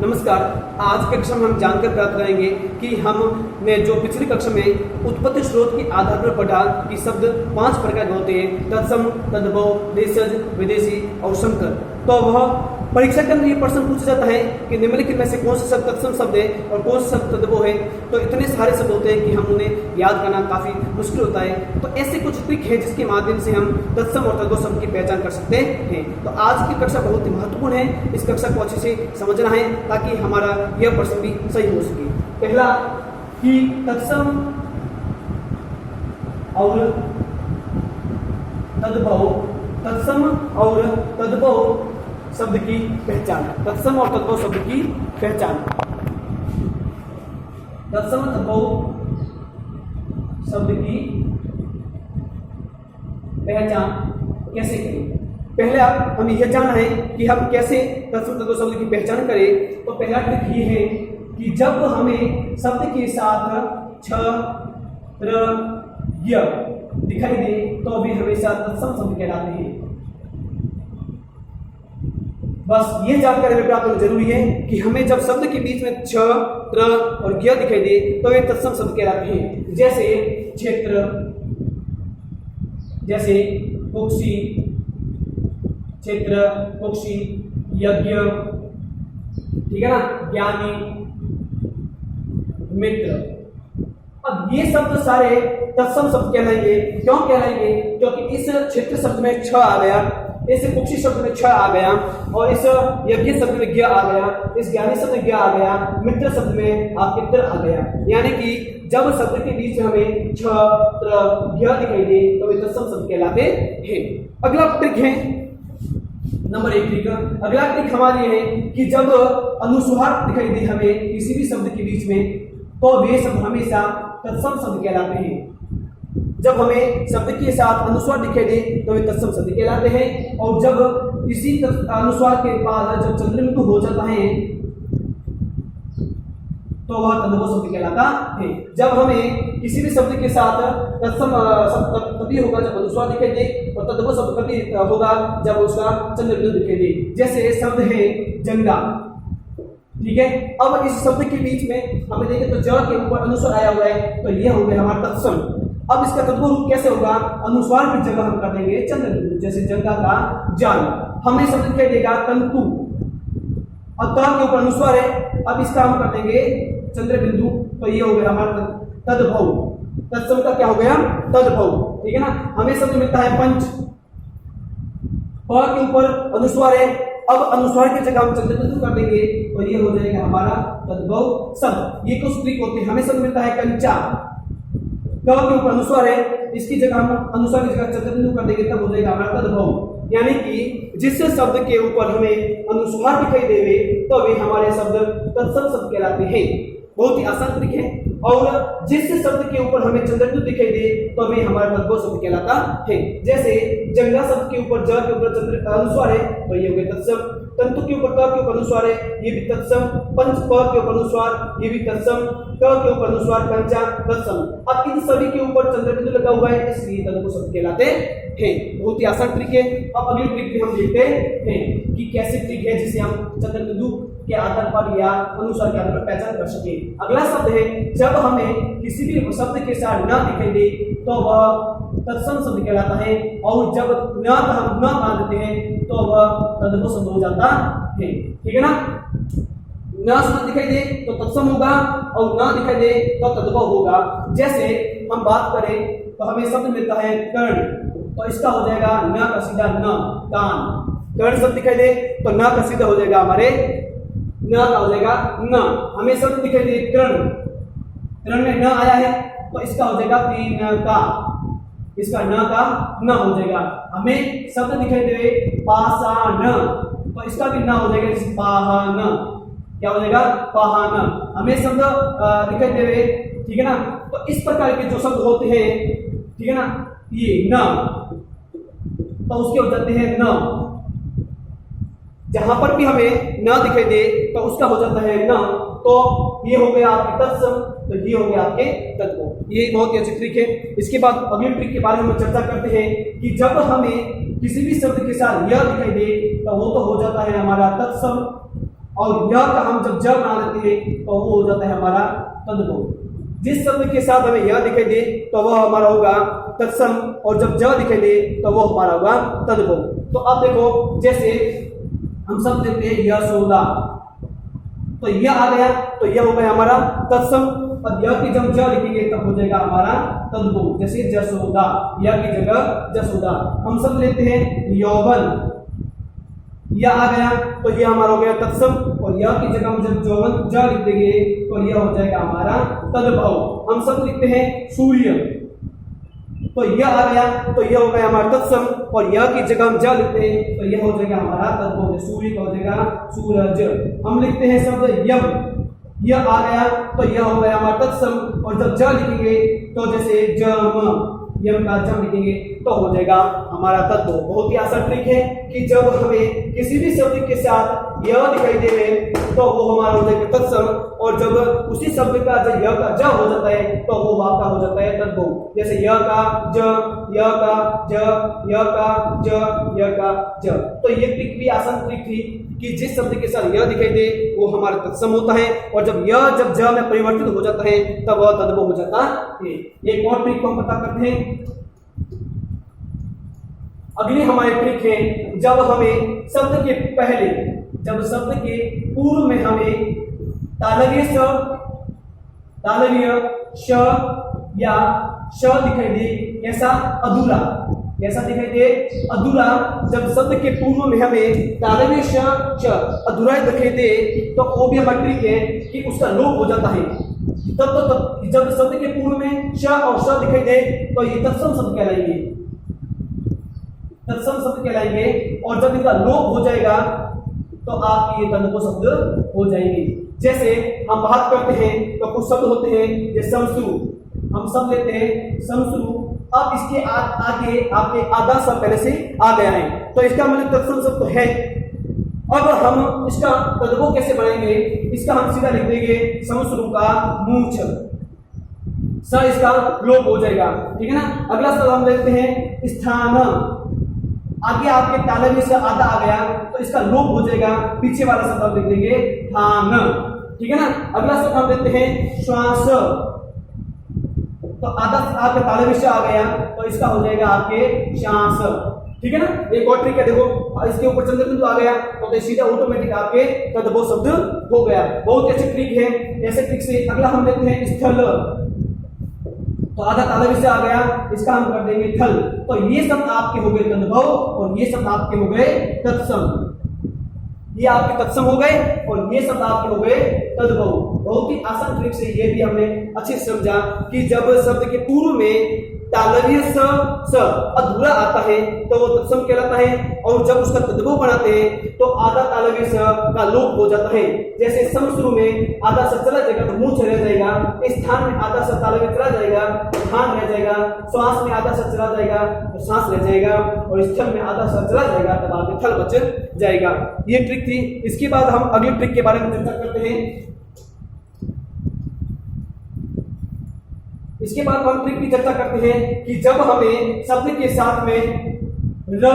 नमस्कार। आज की कक्षा में हम जानकर प्राप्त करेंगे कि हमने जो पिछली कक्षा में उत्पत्ति स्रोत के आधार पर पढ़ा कि शब्द 5 प्रकार के होते हैं, तत्सम, तद्भव, देशज, विदेशी और संकर। तो वह परीक्षा के अंदर ये प्रश्न पूछा जाता है कि निम्नलिखित में से कौन सा शब्द तत्सम शब्द है और कौन सा शब्द तद्भव है। तो इतने सारे शब्द होते हैं कि हम उन्हें याद करना काफी मुश्किल होता है। तो ऐसे कुछ ट्रिक है जिसके माध्यम से हम तत्सम और तद्भव शब्द की पहचान कर सकते हैं। तो आज की कक्षा बहुत ही महत्वपूर्ण है, इस कक्षा को अच्छे से समझना है ताकि हमारा यह प्रश्न भी सही हो सके। पहला कि तत्सम और तद्भव, तत्सम और तद्भव शब्द की पहचान। तत्सम और तद्भव शब्द की पहचान। तत्सम तद्भव शब्द की पहचान कैसे करें? पहले हमें यह जानना है कि हम कैसे तत्सम तद्भव शब्द की पहचान करें। तो पहला ट्रिक ये है कि जब हमें शब्द के साथ छ, त्र, य दिखाई दे तो भी हमेशा तत्सम शब्द कहलाते हैं। बस ये जानकारी हमें प्राप्त होना जरूरी है कि हमें जब शब्द के बीच में छ, त्र और य दिखाई दे तो वे तत्सम शब्द कहलाते हैं। जैसे क्षेत्र, जैसे कुक्षी, क्षेत्र, कुक्षी, यज्ञ, ठीक है ना, ज्ञानी, मित्र। अब ये शब्द सारे तत्सम शब्द कहलाएंगे। क्यों कहलाएंगे? क्योंकि इस क्षेत्र शब्द में छ आ गया, इस कुक्षी शब्द में छ आ गया और इस यज्ञ शब्द में ज्ञ आ गया, इस ज्ञानी शब्द में ज्ञ आ गया, मित्र शब्द में आपके त्र आ गया। यानी कि जब शब्द के बीच में हमें छ, त्र, ज्ञ दिखाई दे तो वे तत्सम शब्द कहलाते हैं। अगला ट्रिक है नंबर 1 ट्रिक। अगला ट्रिक हमारी है कि जब अनुस्वार दिखाई दे हमें किसी भी शब्द के बीच में तो वे शब्द हमेशा तत्सम शब्द कहलाते हैं। जब हमें शब्द के साथ अनुस्वार दिखाई दे तो वे तत्सम शब्द कहलाते हैं। और जब इसी अनुस्वार के बाद जब चंद्रबिंदु हो जाता है तो वह तद्भव शब्द कहलाता है। जब हमें किसी भी शब्द के साथ तत्सम शब्द कभी होगा जब अनुस्वार दिखाई दे और तद्भव शब्द कभी होगा जब उसका चंद्रबिंदु दिखाई दे। जैसे शब्द है जंगा, ठीक है। अब इस शब्द के बीच में हमें देखें तो ज के ऊपर अनुस्वार आया हुआ है तो यह हो गया हमारा तत्सम। अब इसका तद्भव रूप कैसे होगा? अनुस्वार की जगह हम कर देंगे चंद्रबिंदु। जैसे जंगा का जाल, हमें शब्द दिखाई देगा तंतु और त के ऊपर अनुस्वार है, अब इसका हम कर देंगे चंद्रबिंदु तो ये हो गया हमारा तद्भव। तत्सम का क्या हो गया? तद्भव, ठीक है ना। हमें शब्द मिलता है पंच, प के ऊपर अनुस्वार है, अब अनुस्वार की जगह हम चंद्रबिंदु कर देंगे तो ये हो जाएगा हमारा तद्भव शब्द। ये कुछ ट्रिक होते हैं। हमें शब्द मिलता है कंचा, क के ऊपर अनुस्वार है, इसकी जगह हम अनुस्वार की जगह चंद्रबिंदु कर देंगे तब हो जाएगा हमारा तद्भव। यानी कि जिस शब्द के ऊपर हमें अनुस्वार दिखाई देवे तो वे हमारे शब्द तत्सम शब्द कहलाते हैं। बहुत ही आसान ट्रिक है। और जिस शब्द के ऊपर हमें चंद्रबिंदु दिखाई दे तो वे हमारा तद्भव शब्द कहलाता है। जैसे जंगा शब्द के ऊपर ज के ऊपर चंद्र अनुस्वार है तो ये हो गया तत्सम। तंतु के ऊपर त के ऊपर अनुस्वार है, ये भी तत्सम। पंच प के ऊपर अनुस्वार, ये भी तत्सम। क के ऊपर अनुस्वार, पंचा, तत्सम। अब इन सभी के ऊपर चंद्रबिंदु लगा हुआ है इसलिए तद्भव शब्द कहलाते हैं। बहुत ही आसान ट्रिक है। अब अगली ट्रिक भी हम देखते हैं कि कैसे ट्रिक है जिसे हम चंद्रबिंदु के आधार पर या अनुस्वार के आधार पर पहचान कर सके। अगला शब्द है जब हमें किसी भी शब्द के साथ न दिखाई दे तो वह तत्सम शब्द कहलाता है और जब न हम न मान देते हैं तो वह तद्भव शब्द हो जाता है, ठीक है ना। न शब्द दिखाई दे तो तत्सम होगा और न दिखाई दे तो तद्भव होगा। जैसे हम बात करें तो हमें शब्द मिलता है कर्ण, तो इसका हो जाएगा न का सीधा न, कान। कर्ण शब्द दिखाई दे तो न का सीधा हो जाएगा हमारे न का हो जाएगा न। हमें शब्द दिखाई दे तृण, तृण में न आया है तो इसका हो जाएगा तीन का, इसका न का न हो जाएगा। हमें शब्द दिखाई दे पाषाण तो इसका भी न हो जाएगा पाहन, क्या हो जाएगा? पाहन। हमें शब्द दिखाई दे, ठीक है ना। तो इस प्रकार के जो शब्द होते हैं, ठीक है ना, ये न तो उसके हो जाते हैं न। जहां पर भी हमें न दिखाई दे तो उसका हो जाता है न। तो ये हो गया आपके तत्सम, तो ये हो गया आपके तद्भव। ये बहुत ही अच्छी ट्रिक है। इसके बाद अगली ट्रिक के बारे में हम चर्चा करते हैं कि जब हमें किसी भी शब्द के साथ यह दिखाई दे तो वो तो हो जाता है हमारा तत्सम, और यह का हम जब ज बना देते हैं तो वो हो जाता है हमारा तद्भव। जिस शब्द के साथ हमें यह दिखाई दे तो वह हमारा होगा तत्सम, और जब ज दिखाई दे तो वो हमारा होगा तद्भव। तो अब देखो, जैसे हम सब देखते हैं यशोदा, तो यह आ गया तो यह हो गया हमारा तत्सम, और यह की जब ज लिखेंगे तब हो जाएगा हमारा तद्भव। जैसे जसोदा, यह की जगह जसोदा। हम सब लेते हैं यौवन, यह आ गया तो यह हमारा हो गया तत्सम, और यह की जगह हम जब यौवन ज लिख देंगे तो यह हो जाएगा हमारा तद्भव। हम सब लिखते हैं सूर्य, तो यह आ गया तो यह हो गया हमारा तत्सम, और यह की जगह हम ज लिखते हैं तो यह हो जाएगा हमारा तद्भव। सूर्य का हो जाएगा सूरज। हम लिखते हैं शब्द यम, यह आ गया तो यह हो गया हमारा तत्सम, और जब ज लिखेंगे तो जैसे जम, यम का जम लिखेंगे तो हो जाएगा हमारा तत्व। बहुत ही आसान ट्रिक है कि जब हमें किसी भी शब्द के साथ यह दिखाई दे तो वो हमारा हो जाएगा तत्सम, और जब उसी शब्द का जब यह का ज हो जाता है तो वो आपका हो जाता है तद्भव। जैसे यह का ज, यह का ज, यह का ज, यह का ज। तो ये ट्रिक भी आसान ट्रिक थी कि जिस शब्द के साथ यह दिखाई दे वो हमारा तत्सम होता है, और जब यह जब ज में परिवर्तित हो जाता है तब वह तद्भव हो जाता है। एक और ट्रिक को हम पता करते हैं। अगली हमारी ट्रिक है, जब हमें शब्द के पहले, जब शब्द के पूर्व में हमें तालव्य श या श दिखाई दे, कैसा अधूरा, कैसा दिखाई दे अधूरा। जब शब्द के पूर्व में हमें तालव्य श अधूरा दिखाई दे तो वो भी हमारी ट्रिक है कि उसका लोप हो जाता है। तब जब शब्द के पूर्व में श और श दिखाई दे तो ये तत्सम शब्द कहलाएंगे, तत्सम शब्द कहलाएंगे, और जब इनका लोप हो जाएगा तो आपके ये तद्भव शब्द हो जाएंगे। जैसे हम बात करते हैं तो कुछ शब्द होते हैं जैसे समश्रु, हम सब लेते हैं समश्रु। अब इसके आगे आपके आधा शब्द पहले से आ गया है तो इसका मतलब तत्सम शब्द है। अब हम इसका तद्भव कैसे बनाएंगे, इसका हम सीधा लिख देंगे समश्रु का मूछ, स इसका लोप हो जाएगा, ठीक है ना। अगला शब्द हम लेते हैं स्थान, आगे आपके तालव्य से आधा आ गया तो इसका लोप हो जाएगा, पीछे वाला शब्द हम लिख देंगे थान, ठीक है ना। अगला शब्द हम लेते हैं श्वास, तो आधा आपके तालव्य से आ गया तो इसका हो जाएगा आपके श्वास, ठीक है ना। एक और ट्रिक है, देखो इसके ऊपर चंद्रबिंदु आ गया तो सीधा ऑटोमेटिक आपके तद्भव शब्द हो गया। बहुत अच्छी ट्रिक है। ऐसे ट्रिक से अगला हम लेते हैं स्थल, तो आधा तालव्य से आ गया इसका हम कर देंगे थल, तो ये शब्द आपके हो गए तद्भव और ये शब्द आपके हो गए तत्सम। ये आपके तत्सम हो गए और ये शब्द आपके हो गए तद्भव। बहुत ही आसान ट्रिक से ये भी हमने अच्छे से समझा कि जब शब्द के पूर्व में तालव्य स अधूरा आता है तो वो तत्सम कहलाता है, और जब उसका तद्भव बनाते हैं तो आधा तालव्य स का लोप हो जाता है। जैसे समश्रु में आधा स चला जाएगा तो मूछ रह जाएगा, स्थान में आधा स तालव्य चला जाएगा तो धान रह जाएगा, श्वास में आधा स चला जाएगा तो सांस रह जाएगा, और स्थल में आधा स चला जाएगा तब आपके थल बच जाएगा। ये ट्रिक थी। इसके बाद हम अगली ट्रिक के बारे में चर्चा करते हैं। इसके बाद हम ट्रिक की चर्चा करते हैं कि जब हमें शब्द के साथ में र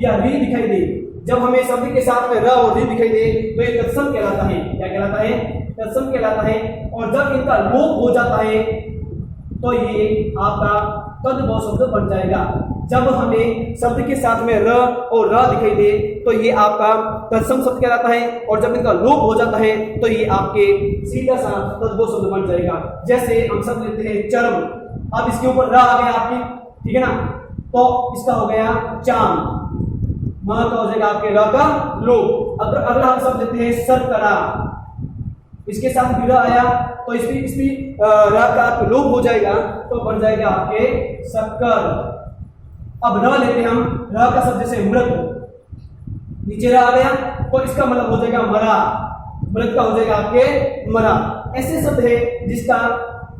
या री दिखाई दे, जब हमें शब्द के साथ में र और री दिखाई दे तो ये तत्सम कहलाता है। क्या कहलाता है? तत्सम कहलाता है। और जब इनका लोप हो जाता है तो ये आपका तद्भव शब्द बन जाएगा। जब हमें शब्द के साथ में र और र दिखाई दे तो ये आपका तत्सम शब्द कहलाता है, और जब इनका लोप हो जाता है तो ये आपके सीधा सा तद्भव शब्द बन जाएगा। जैसे हम सब लेते हैं चरम, अब इसके ऊपर र आ गया आपकी, ठीक है ना, तो इसका हो गया चाम, तो हो जाएगा आपके र का लोप। अगर हम सब लेते हैं सरकरा, इसके साथ विरा आया तो इसकी र का लोप हो जाएगा तो बन जाएगा आपके शक्कर। अब र लेते हैं हम, र का शब्द जैसे मृत, नीचे र आ गया तो इसका मतलब हो जाएगा मरा, मृत का हो जाएगा आपके मरा। ऐसे शब्द है जिसका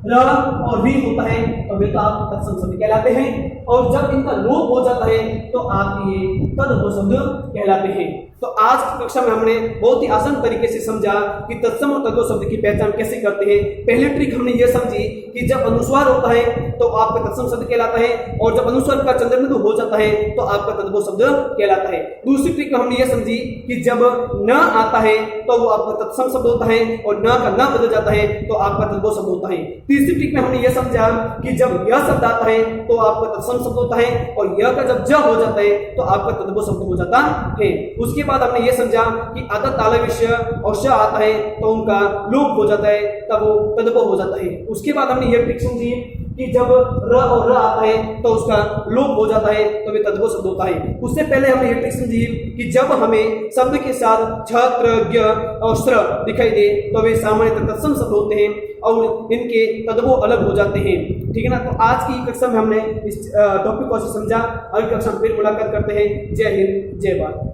र और री होता है तो वे तो आप तत्सम शब्द कहलाते हैं, और जब इनका लोप हो जाता है तो आप ये तद्भव शब्द कहलाते हैं। तो आज की कक्षा में हमने बहुत ही आसान तरीके से समझा कि तत्सम और तद्भव शब्द की पहचान कैसे करते हैं। पहली ट्रिक हमने ये समझी कि जब अनुस्वार होता है तो आपका तत्सम शब्द कहलाता है, और जब अनुस्वार का चंद्रबिंदु हो जाता है तो आपका तद्भव शब्द कहलाता है। दूसरी ट्रिक में हमने ये समझी कि जब न आता है तो वो आपका तत्सम शब्द होता है, और न का न बदल जाता है तो आपका तद्भव शब्द होता है। तीसरी ट्रिक में हमने ये समझा कि जब यह शब्द आता है तो आपका तत्सम शब्द होता है, और यह का जब ज हो जाता है तो आपका तद्भव शब्द हो जाता है। उसके बाद हमने ये समझा कि अतः तालव्य विषय और श आता है तो उनका लोप हो जाता है, तब वो तद्भव हो जाता है। उसके बाद हमने ये ट्रिक समझी कि जब र और र आता है तो उसका लोप हो जाता है तो वे तद्भव शब्द होता है। उससे पहले हमने ये ट्रिक समझी कि जब हमें शब्द के साथ छत्र ज्ञ और श्र दिखाई दे तो वे सामान्यतः तत्सम शब्द होते हैं और इनके तद्भव अलग हो जाते हैं। ठीक है ना। तो आज की कक्षा में हमने इस टॉपिक को समझा। अगली कक्षा में फिर मुलाकात करते हैं। जय हिंद, जय भारत।